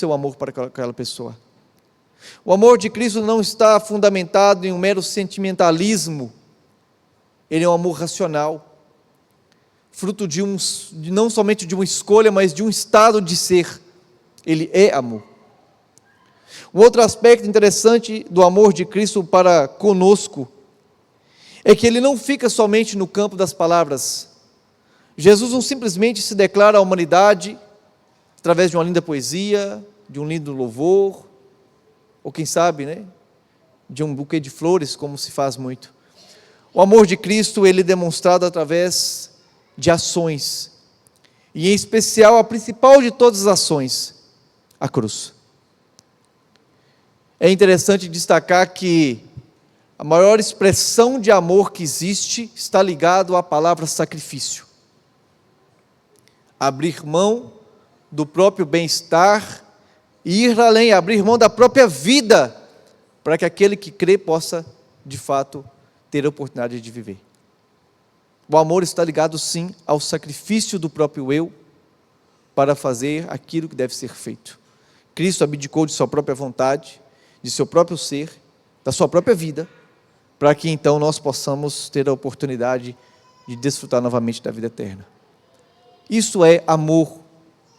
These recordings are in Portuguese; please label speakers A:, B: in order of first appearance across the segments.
A: seu amor para aquela pessoa. O amor de Cristo não está fundamentado em um mero sentimentalismo. Ele é um amor racional, fruto não somente de uma escolha, mas de um estado de ser. Ele é amor. Um outro aspecto interessante do amor de Cristo para conosco é que ele não fica somente no campo das palavras. Jesus não simplesmente se declara à humanidade através de uma linda poesia, de um lindo louvor, ou quem sabe, de um buquê de flores, como se faz muito. O amor de Cristo, ele é demonstrado através de ações, e em especial a principal de todas as ações, a cruz. É interessante destacar que a maior expressão de amor que existe está ligado à palavra sacrifício. Abrir mão do próprio bem-estar e ir além, abrir mão da própria vida, para que aquele que crê possa, de fato, ter a oportunidade de viver. O amor está ligado, sim, ao sacrifício do próprio eu, para fazer aquilo que deve ser feito. Cristo abdicou de sua própria vontade, de seu próprio ser, da sua própria vida, para que então nós possamos ter a oportunidade de desfrutar novamente da vida eterna. Isso é amor,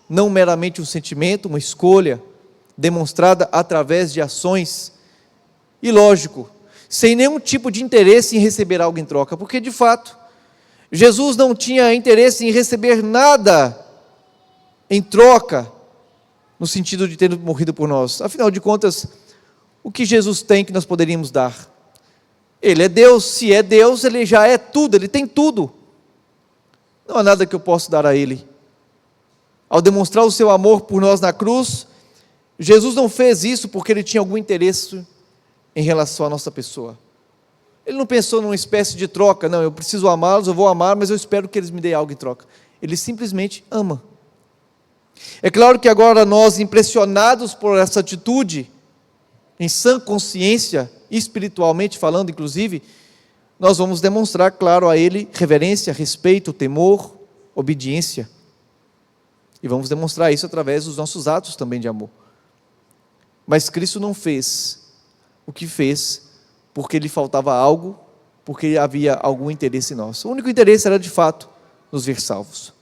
A: não meramente um sentimento, uma escolha, demonstrada através de ações, e lógico, sem nenhum tipo de interesse em receber algo em troca, porque de fato, Jesus não tinha interesse em receber nada em troca, no sentido de ter morrido por nós. Afinal de contas, o que Jesus tem que nós poderíamos dar? Ele é Deus, se é Deus, Ele já é tudo, Ele tem tudo. Não há nada que eu possa dar a Ele. Ao demonstrar o seu amor por nós na cruz, Jesus não fez isso porque Ele tinha algum interesse em relação à nossa pessoa. Ele não pensou numa espécie de troca, não, eu preciso amá-los, eu vou amar, mas eu espero que eles me deem algo em troca. Ele simplesmente ama. É claro que agora nós, impressionados por essa atitude, em sã consciência, espiritualmente falando inclusive, nós vamos demonstrar, claro, a Ele reverência, respeito, temor, obediência. E vamos demonstrar isso através dos nossos atos também de amor. Mas Cristo não fez o que fez porque lhe faltava algo, porque havia algum interesse em nós. O único interesse era, de fato, nos ver salvos.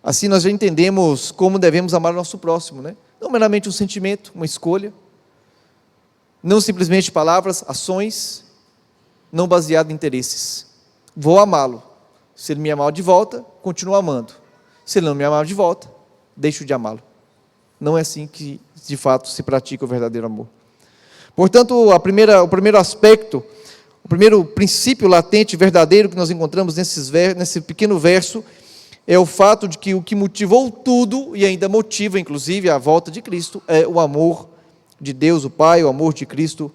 A: Assim nós já entendemos como devemos amar o nosso próximo, Não meramente um sentimento, uma escolha, não simplesmente palavras, ações, não baseado em interesses. Vou amá-lo. Se ele me amar de volta, continuo amando. Se ele não me amar de volta, deixo de amá-lo. Não é assim que, de fato, se pratica o verdadeiro amor. Portanto, o primeiro aspecto, o primeiro princípio latente, verdadeiro, que nós encontramos nesse pequeno verso, é o fato de que o que motivou tudo, e ainda motiva, inclusive, a volta de Cristo, é o amor de Deus, o Pai, o amor de Cristo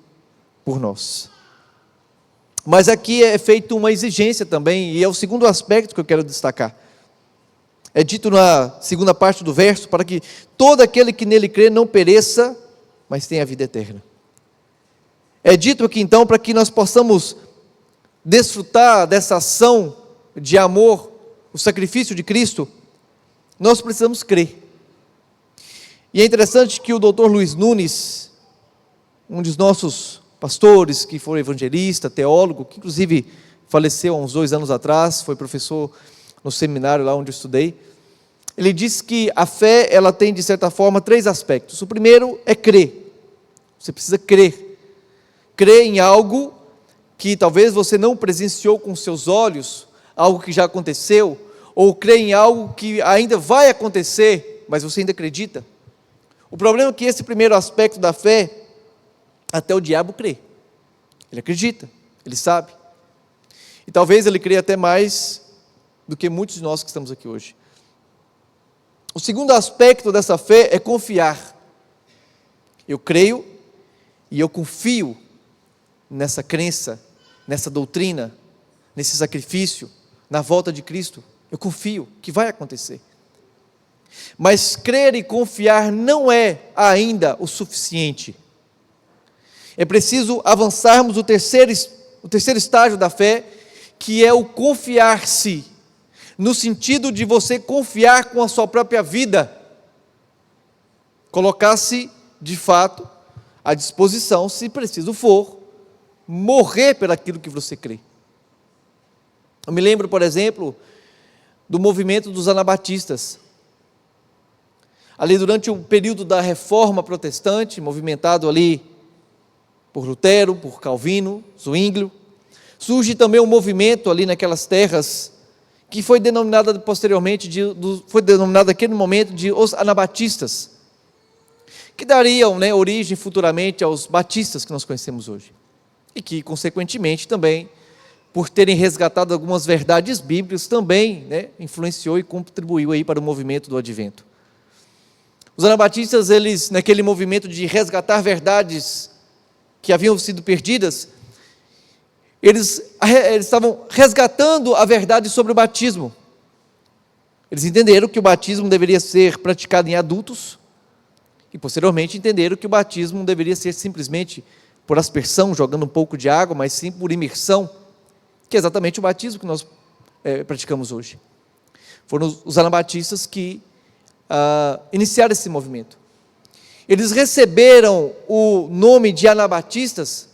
A: por nós. Mas aqui é feita uma exigência também, e é o segundo aspecto que eu quero destacar. É dito na segunda parte do verso, para que todo aquele que nele crê não pereça, mas tenha a vida eterna. É dito aqui então, para que nós possamos desfrutar dessa ação de amor, o sacrifício de Cristo, nós precisamos crer. E é interessante que o Dr. Luiz Nunes, um dos nossos pastores, que foi evangelista, teólogo, que inclusive faleceu há uns 2 anos atrás, foi professor no seminário lá onde eu estudei, ele disse que a fé, ela tem de certa forma 3 aspectos. O primeiro é crer. Você precisa crer. Crer em algo que talvez você não presenciou com seus olhos, algo que já aconteceu, ou crer em algo que ainda vai acontecer, mas você ainda acredita. O problema é que esse primeiro aspecto da fé, até o diabo crê. Ele acredita, ele sabe. E talvez ele crê até mais do que muitos de nós que estamos aqui hoje. O segundo aspecto dessa fé é confiar. Eu creio e eu confio nessa crença, nessa doutrina, nesse sacrifício, na volta de Cristo. Eu confio que vai acontecer. Mas crer e confiar não é ainda o suficiente. É preciso avançarmos o terceiro estágio da fé, que é o confiar-se, no sentido de você confiar com a sua própria vida. colocar-se, de fato, à disposição, se preciso for, morrer pelaquilo que você crê. Eu me lembro, por exemplo, do movimento dos anabatistas. Ali durante o período da Reforma Protestante, movimentado ali por Lutero, por Calvino, Zwinglio, surge também um movimento ali naquelas terras que foi denominada posteriormente, foi denominado naquele momento de os anabatistas, que dariam, origem futuramente aos batistas que nós conhecemos hoje. E que, consequentemente, também, por terem resgatado algumas verdades bíblicas, também influenciou e contribuiu aí para o movimento do Advento. Os anabatistas, eles, naquele movimento de resgatar verdades que haviam sido perdidas, eles estavam resgatando a verdade sobre o batismo. Eles entenderam que o batismo deveria ser praticado em adultos, e posteriormente entenderam que o batismo não deveria ser simplesmente por aspersão, jogando um pouco de água, mas sim por imersão, que é exatamente o batismo que nós praticamos hoje. Foram os anabatistas que iniciaram esse movimento. Eles receberam o nome de anabatistas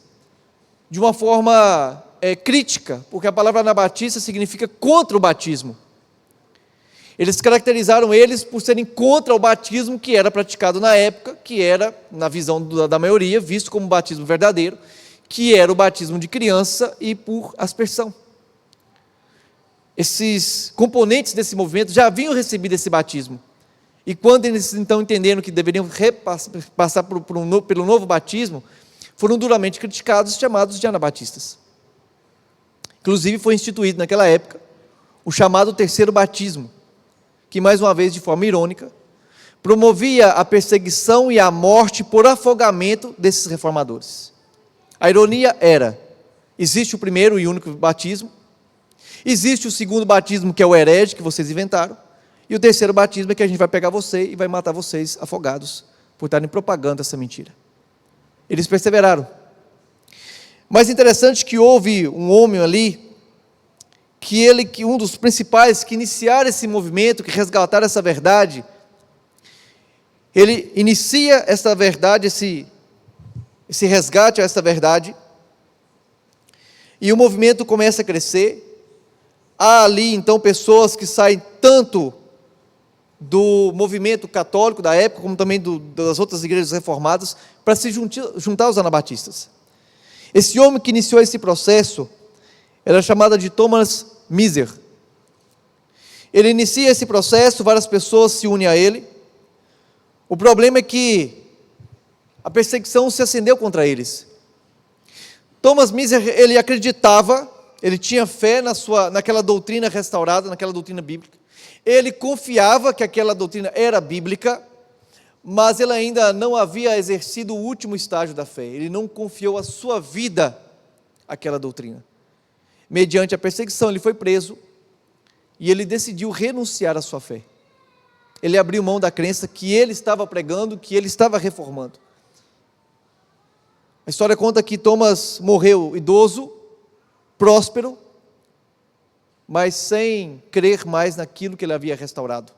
A: de uma forma crítica, porque a palavra anabatista significa contra o batismo. Eles caracterizaram eles por serem contra o batismo que era praticado na época, que era, na visão da maioria, visto como batismo verdadeiro, que era o batismo de criança e por aspersão. Esses componentes desse movimento já haviam recebido esse batismo. E quando eles então entenderam que deveriam passar pelo novo batismo, foram duramente criticados, chamados de anabatistas. Inclusive foi instituído naquela época o chamado terceiro batismo, que mais uma vez, de forma irônica, promovia a perseguição e a morte por afogamento desses reformadores. A ironia era: existe o primeiro e único batismo, existe o segundo batismo, que é o herege, que vocês inventaram, e o terceiro batismo é que a gente vai pegar você e vai matar vocês afogados por estarem propagando essa mentira. Eles perseveraram. Mas interessante que houve um homem ali, que um dos principais que iniciaram esse movimento, que resgataram essa verdade, ele inicia essa verdade, esse resgate a essa verdade, e o movimento começa a crescer. Há ali então pessoas que saem tanto do movimento católico da época, como também das outras igrejas reformadas, para se juntar aos anabatistas. Esse homem que iniciou esse processo era chamado de Thomas Miser. Ele inicia esse processo, várias pessoas se unem a ele. O problema é que a perseguição se acendeu contra eles. Thomas Miser, ele acreditava, ele tinha fé naquela doutrina restaurada, naquela doutrina bíblica. Ele confiava que aquela doutrina era bíblica, mas ele ainda não havia exercido o último estágio da fé. Ele não confiou a sua vida àquela doutrina. Mediante a perseguição, ele foi preso e ele decidiu renunciar à sua fé. Ele abriu mão da crença que ele estava pregando, que ele estava reformando. A história conta que Thomas morreu idoso, próspero, mas sem crer mais naquilo que ele havia restaurado.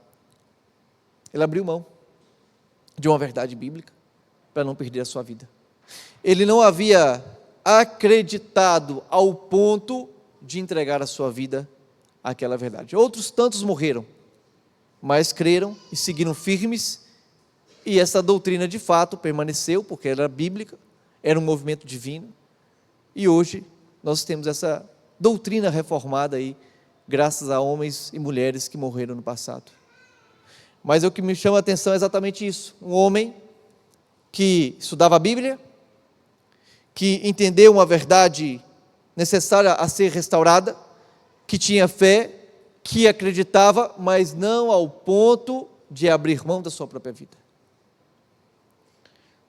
A: Ele abriu mão de uma verdade bíblica para não perder a sua vida. Ele não havia acreditado ao ponto de entregar a sua vida àquela verdade. Outros tantos morreram, mas creram e seguiram firmes, e essa doutrina de fato permaneceu, porque era bíblica, era um movimento divino, e hoje nós temos essa doutrina reformada aí, graças a homens e mulheres que morreram no passado. Mas o que me chama a atenção é exatamente isso: um homem que estudava a Bíblia, que entendeu uma verdade necessária a ser restaurada, que tinha fé, que acreditava, mas não ao ponto de abrir mão da sua própria vida.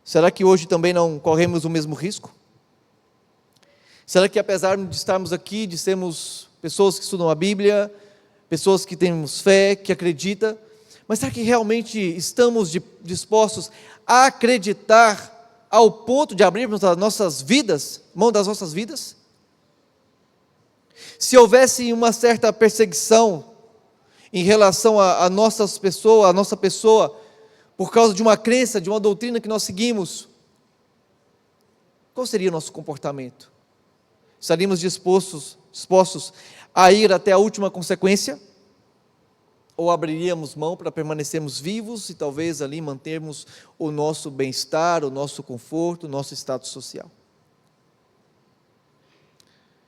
A: Será que hoje também não corremos o mesmo risco? Será que, apesar de estarmos aqui, de sermos pessoas que estudam a Bíblia, pessoas que temos fé, que acreditam, mas será que realmente estamos dispostos a acreditar ao ponto de abrirmos as nossas vidas, mão das nossas vidas? Se houvesse uma certa perseguição em relação a nossa pessoa, por causa de uma crença, de uma doutrina que nós seguimos, qual seria o nosso comportamento? Estaríamos dispostos a ir até a última consequência? Ou abriríamos mão para permanecermos vivos e talvez ali mantermos o nosso bem-estar, o nosso conforto, o nosso status social?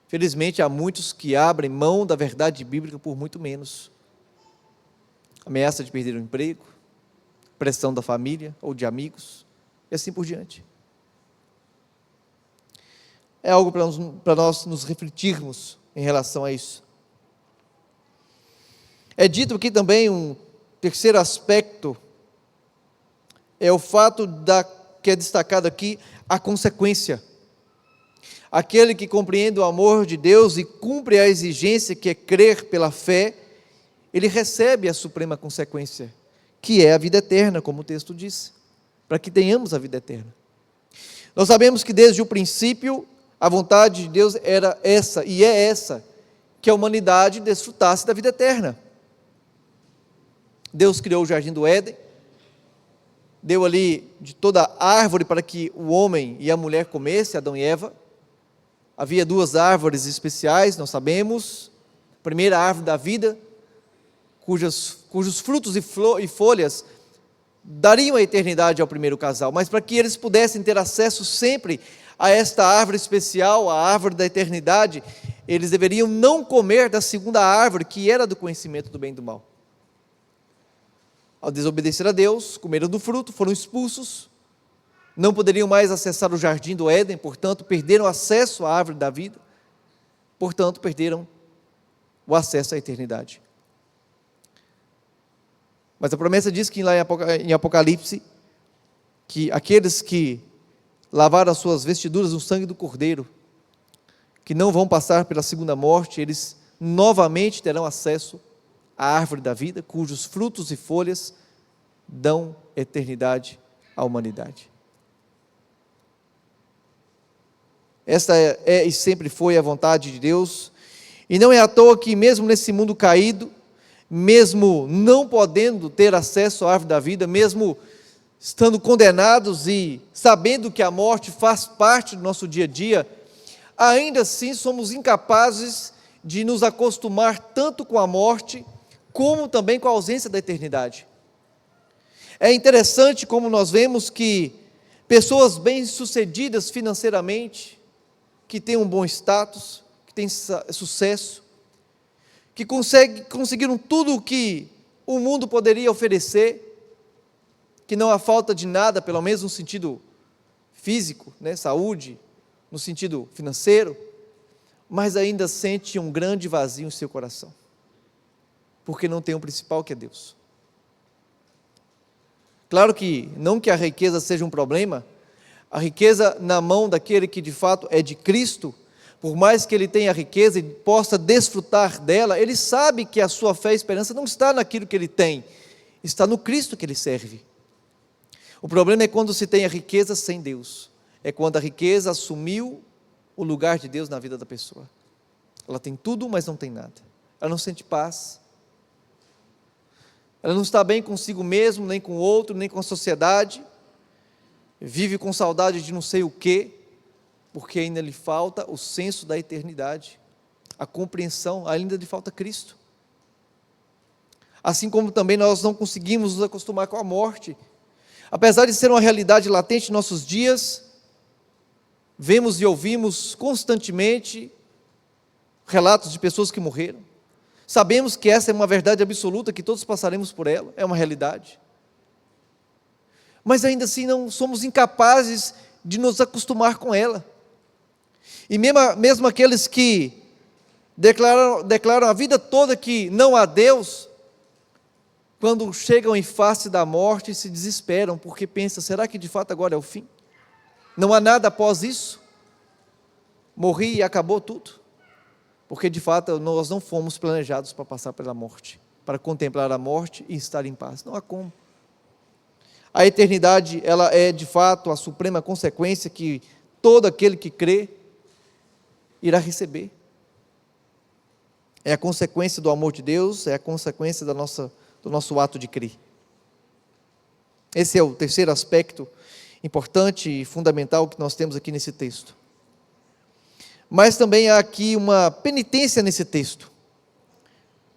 A: Felizmente, há muitos que abrem mão da verdade bíblica por muito menos. Ameaça de perder o emprego, pressão da família ou de amigos, e assim por diante. É algo para nós nos refletirmos em relação a isso. É dito aqui também um terceiro aspecto, é o fato que é destacado aqui, a consequência. Aquele que compreende o amor de Deus e cumpre a exigência que é crer pela fé, ele recebe a suprema consequência, que é a vida eterna, como o texto diz, para que tenhamos a vida eterna. Nós sabemos que desde o princípio, a vontade de Deus era essa, e é essa, que a humanidade desfrutasse da vida eterna. Deus criou o jardim do Éden, deu ali de toda árvore para que o homem e a mulher comessem, Adão e Eva. Havia duas árvores especiais, nós sabemos. A primeira, a árvore da vida, cujos frutos e folhas dariam a eternidade ao primeiro casal, mas para que eles pudessem ter acesso sempre a esta árvore especial, a árvore da eternidade, eles deveriam não comer da segunda árvore, que era do conhecimento do bem e do mal. Ao desobedecer a Deus, comeram do fruto, foram expulsos, não poderiam mais acessar o jardim do Éden, portanto, perderam acesso à árvore da vida, portanto, perderam o acesso à eternidade. Mas a promessa diz que lá em Apocalipse, que aqueles que lavaram as suas vestiduras no sangue do Cordeiro, que não vão passar pela segunda morte, eles novamente terão acesso à árvore da vida, cujos frutos e folhas dão eternidade à humanidade. Esta é e sempre foi a vontade de Deus, e não é à toa que mesmo nesse mundo caído, mesmo não podendo ter acesso à árvore da vida, mesmo estando condenados e sabendo que a morte faz parte do nosso dia a dia, ainda assim somos incapazes de nos acostumar tanto com a morte, como também com a ausência da eternidade. É interessante como nós vemos que pessoas bem-sucedidas financeiramente, que têm um bom status, que têm sucesso, que conseguiram tudo o que o mundo poderia oferecer, que não há falta de nada, pelo menos no sentido físico, saúde, no sentido financeiro, mas ainda sente um grande vazio em seu coração, porque não tem o principal, que é Deus. Claro que não que a riqueza seja um problema, a riqueza na mão daquele que de fato é de Cristo, por mais que ele tenha riqueza e possa desfrutar dela, ele sabe que a sua fé e esperança não está naquilo que ele tem, está no Cristo que ele serve. O problema é quando se tem a riqueza sem Deus, é quando a riqueza assumiu o lugar de Deus na vida da pessoa. Ela tem tudo, mas não tem nada. Ela não sente paz, ela não está bem consigo mesmo, nem com o outro, nem com a sociedade, vive com saudade de não sei o quê, porque ainda lhe falta o senso da eternidade, a compreensão, ainda lhe falta Cristo. Assim como também nós não conseguimos nos acostumar com a morte, apesar de ser uma realidade latente em nossos dias, vemos e ouvimos constantemente relatos de pessoas que morreram, sabemos que essa é uma verdade absoluta, que todos passaremos por ela, é uma realidade, mas ainda assim não somos incapazes de nos acostumar com ela. E mesmo aqueles que declaram a vida toda que não há Deus, quando chegam em face da morte, se desesperam, porque pensam, será que de fato agora é o fim? Não há nada após isso? Morri e acabou tudo? Porque de fato nós não fomos planejados para passar pela morte, para contemplar a morte e estar em paz, não há como. A eternidade, ela é de fato a suprema consequência que todo aquele que crê irá receber. É a consequência do amor de Deus, é a consequência do nosso ato de crer. Esse é o terceiro aspecto importante e fundamental que nós temos aqui nesse texto. Mas também há aqui uma penitência nesse texto,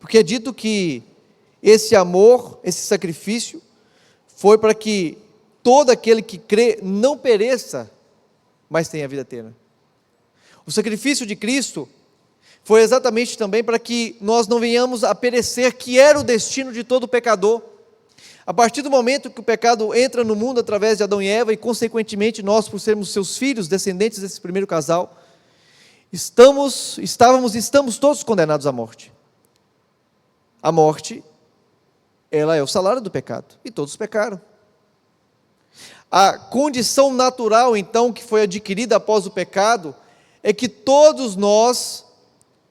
A: porque é dito que esse amor, esse sacrifício, foi para que todo aquele que crê não pereça, mas tenha vida eterna. O sacrifício de Cristo foi exatamente também para que nós não venhamos a perecer, que era o destino de todo pecador. A partir do momento que o pecado entra no mundo através de Adão e Eva, e consequentemente nós, por sermos seus filhos, descendentes desse primeiro casal, estamos todos condenados à morte. A morte, ela é o salário do pecado, e todos pecaram. A condição natural, então, que foi adquirida após o pecado, é que todos nós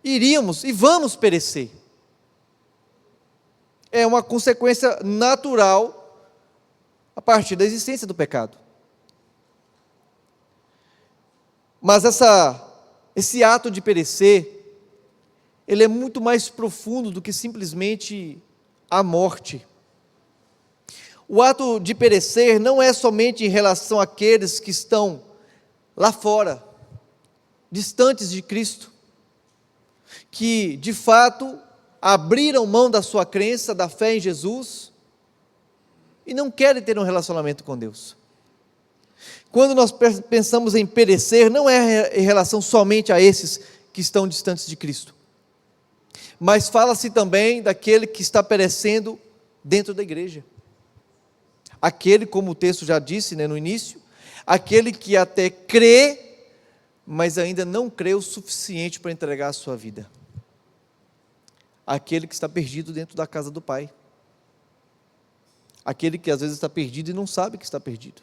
A: iríamos e vamos perecer. É uma consequência natural a partir da existência do pecado. Mas esse ato de perecer, ele é muito mais profundo do que simplesmente a morte. O ato de perecer não é somente em relação àqueles que estão lá fora, distantes de Cristo, que de fato abriram mão da sua crença, da fé em Jesus, e não querem ter um relacionamento com Deus. Quando nós pensamos em perecer, não é em relação somente a esses que estão distantes de Cristo, mas fala-se também daquele que está perecendo dentro da igreja. Aquele, como o texto já disse, no início, aquele que até crê, mas ainda não crê o suficiente para entregar a sua vida. Aquele que está perdido dentro da casa do Pai. Aquele que às vezes está perdido e não sabe que está perdido.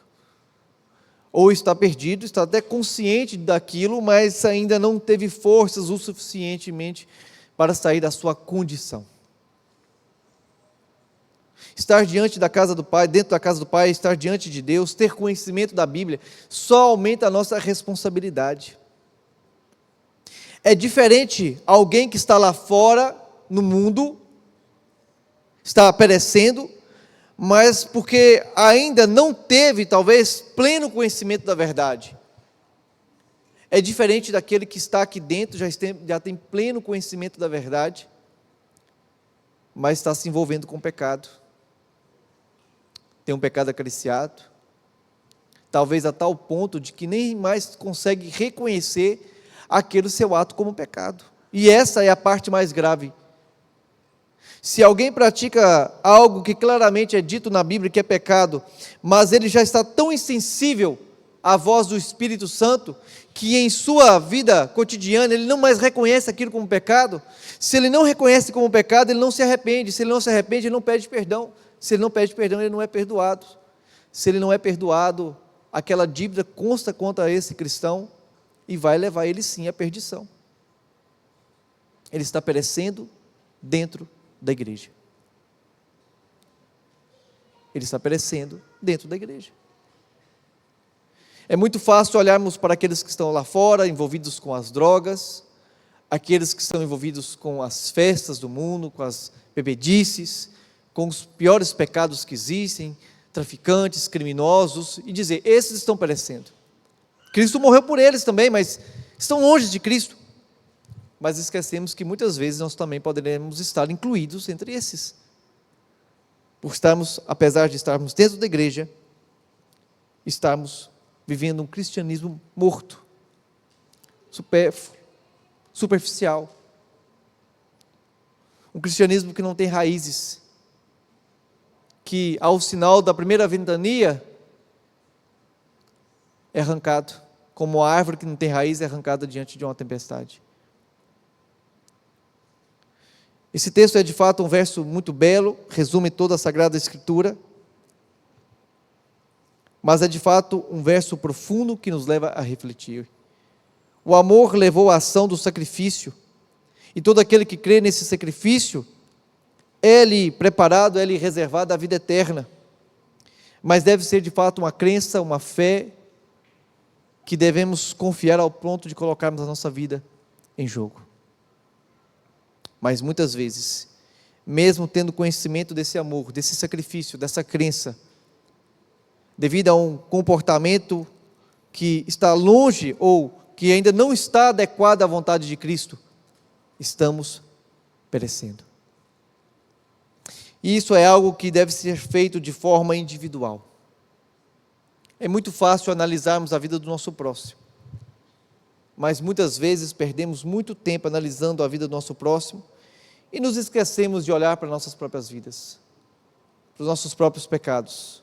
A: Ou está perdido, está até consciente daquilo, mas ainda não teve forças o suficientemente para sair da sua condição. Estar diante da casa do Pai, dentro da casa do Pai, estar diante de Deus, ter conhecimento da Bíblia, só aumenta a nossa responsabilidade. É diferente alguém que está lá fora, no mundo, está perecendo, mas porque ainda não teve, talvez, pleno conhecimento da verdade. É diferente daquele que está aqui dentro, já tem pleno conhecimento da verdade, mas está se envolvendo com o pecado. Tem um pecado acariciado, talvez a tal ponto de que nem mais consegue reconhecer aquele seu ato como pecado. E essa é a parte mais grave. Se alguém pratica algo que claramente é dito na Bíblia que é pecado, mas ele já está tão insensível à voz do Espírito Santo, que em sua vida cotidiana ele não mais reconhece aquilo como pecado, se ele não reconhece como pecado, ele não se arrepende, se ele não se arrepende, ele não pede perdão. Se ele não pede perdão, ele não é perdoado. Se ele não é perdoado, aquela dívida consta contra esse cristão e vai levar ele sim à perdição. Ele está perecendo dentro da igreja. Ele está perecendo dentro da igreja. É muito fácil olharmos para aqueles que estão lá fora, envolvidos com as drogas, aqueles que estão envolvidos com as festas do mundo, com as bebedices, com os piores pecados que existem, traficantes, criminosos, e dizer, esses estão perecendo. Cristo morreu por eles também, mas estão longe de Cristo. Mas esquecemos que muitas vezes nós também poderemos estar incluídos entre esses. Por estarmos, apesar de estarmos dentro da igreja, estarmos vivendo um cristianismo morto, supérfluo, superficial. Um cristianismo que não tem raízes, que ao sinal da primeira ventania é arrancado, como a árvore que não tem raiz é arrancada diante de uma tempestade. Esse texto é de fato um verso muito belo, resume toda a Sagrada Escritura, mas é de fato um verso profundo que nos leva a refletir. O amor levou à ação do sacrifício, e todo aquele que crê nesse sacrifício, é-lhe preparado, é-lhe reservado a vida eterna, mas deve ser de fato uma crença, uma fé, que devemos confiar ao ponto de colocarmos a nossa vida em jogo. Mas muitas vezes, mesmo tendo conhecimento desse amor, desse sacrifício, dessa crença, devido a um comportamento que está longe ou que ainda não está adequado à vontade de Cristo, estamos perecendo. E isso é algo que deve ser feito de forma individual. É muito fácil analisarmos a vida do nosso próximo, mas muitas vezes perdemos muito tempo analisando a vida do nosso próximo e nos esquecemos de olhar para nossas próprias vidas, para os nossos próprios pecados,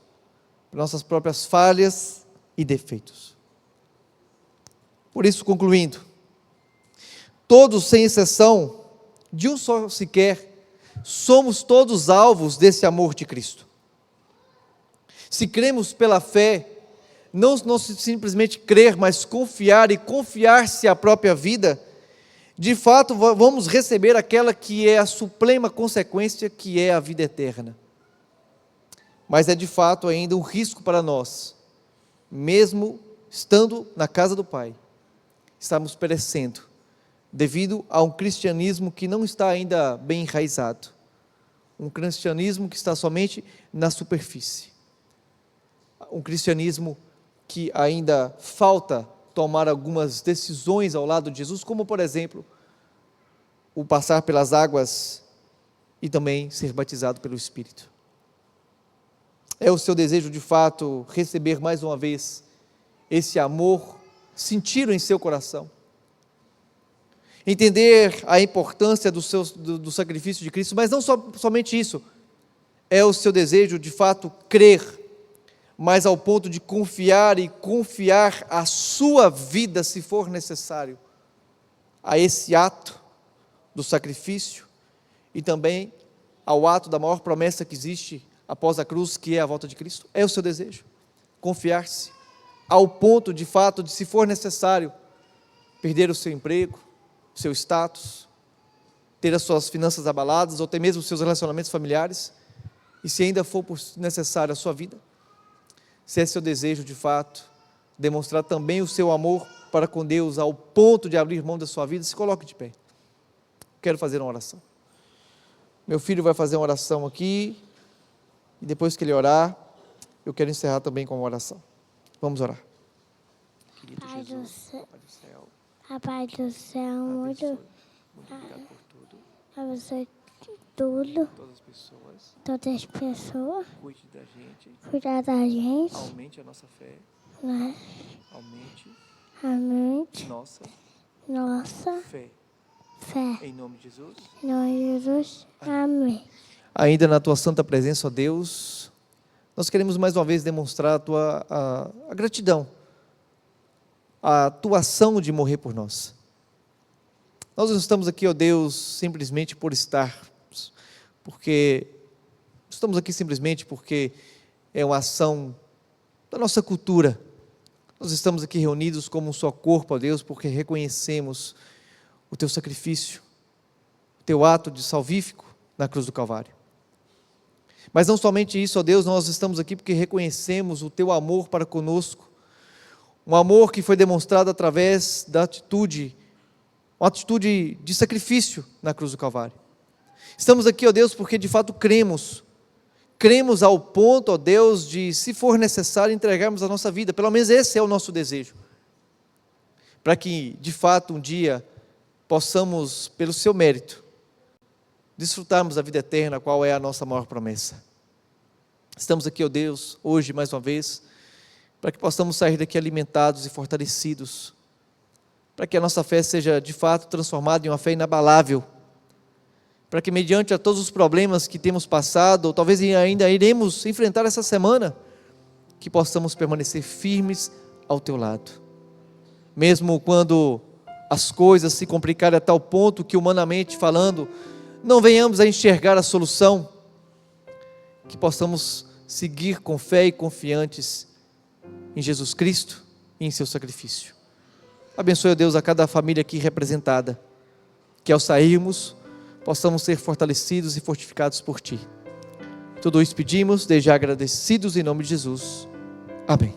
A: para nossas próprias falhas e defeitos. Por isso, concluindo, todos, sem exceção, de um só sequer, somos todos alvos desse amor de Cristo. Se cremos pela fé, não simplesmente crer, mas confiar e confiar-se à própria vida, de fato vamos receber aquela que é a suprema consequência, que é a vida eterna. Mas é de fato ainda um risco para nós, mesmo estando na casa do Pai, estamos perecendo, devido a um cristianismo que não está ainda bem enraizado, um cristianismo que está somente na superfície, um cristianismo que ainda falta tomar algumas decisões ao lado de Jesus, como por exemplo, o passar pelas águas e também ser batizado pelo Espírito. É o seu desejo de fato receber mais uma vez esse amor, sentir-o em seu coração, entender a importância do sacrifício de Cristo, mas não somente isso, é o seu desejo de fato crer, mas ao ponto de confiar e confiar a sua vida, se for necessário, a esse ato do sacrifício e também ao ato da maior promessa que existe após a cruz, que é a volta de Cristo. É o seu desejo, confiar-se ao ponto de fato de, se for necessário, perder o seu emprego, o seu status, ter as suas finanças abaladas, ou até mesmo os seus relacionamentos familiares, e se ainda for necessário a sua vida, se é seu desejo de fato, demonstrar também o seu amor para com Deus, ao ponto de abrir mão da sua vida, se coloque de pé. Quero fazer uma oração. Meu filho vai fazer uma oração aqui, e depois que ele orar, eu quero encerrar também com uma oração. Vamos orar. Querido
B: Pai
A: Jesus,
B: do céu,
A: Pai do céu,
B: Pai do céu,
A: abençoe.
B: muito
A: Muito obrigado por tudo.
B: abençoe tudo,
A: Todas as pessoas,
B: todas as pessoas,
A: cuide da gente,
B: cuidar da gente,
A: aumente a nossa fé,
B: né?
A: aumente
B: A mente,
A: nossa
B: nossa
A: fé.
B: fé.
A: Em nome de Jesus.
B: Em nome de Jesus, amém.
A: Ainda na tua santa presença, ó Deus, nós queremos mais uma vez demonstrar a gratidão, a tua ação de morrer por nós. Nós não estamos aqui, ó Deus, simplesmente por estarmos, porque estamos aqui simplesmente porque é uma ação da nossa cultura. Nós estamos aqui reunidos como um só corpo, ó Deus, porque reconhecemos o teu sacrifício, o teu ato de salvífico na cruz do Calvário. Mas não somente isso, ó Deus, nós estamos aqui porque reconhecemos o teu amor para conosco, um amor que foi demonstrado através da atitude, uma atitude de sacrifício na cruz do Calvário. Estamos aqui, ó Deus, porque de fato cremos ao ponto, ó Deus, de, se for necessário, entregarmos a nossa vida, pelo menos esse é o nosso desejo, para que de fato um dia possamos, pelo seu mérito, desfrutarmos da vida eterna, qual é a nossa maior promessa. Estamos aqui, ó Deus, hoje mais uma vez, para que possamos sair daqui alimentados e fortalecidos, para que a nossa fé seja de fato transformada em uma fé inabalável, para que mediante a todos os problemas que temos passado, ou talvez ainda iremos enfrentar essa semana, que possamos permanecer firmes ao teu lado, mesmo quando as coisas se complicarem a tal ponto que, humanamente falando, não venhamos a enxergar a solução, que possamos seguir com fé e confiantes em Jesus Cristo e em seu sacrifício. Abençoe, Deus, a cada família aqui representada, que ao sairmos, possamos ser fortalecidos e fortificados por Ti. Tudo isso pedimos, desde já agradecidos em nome de Jesus. Amém.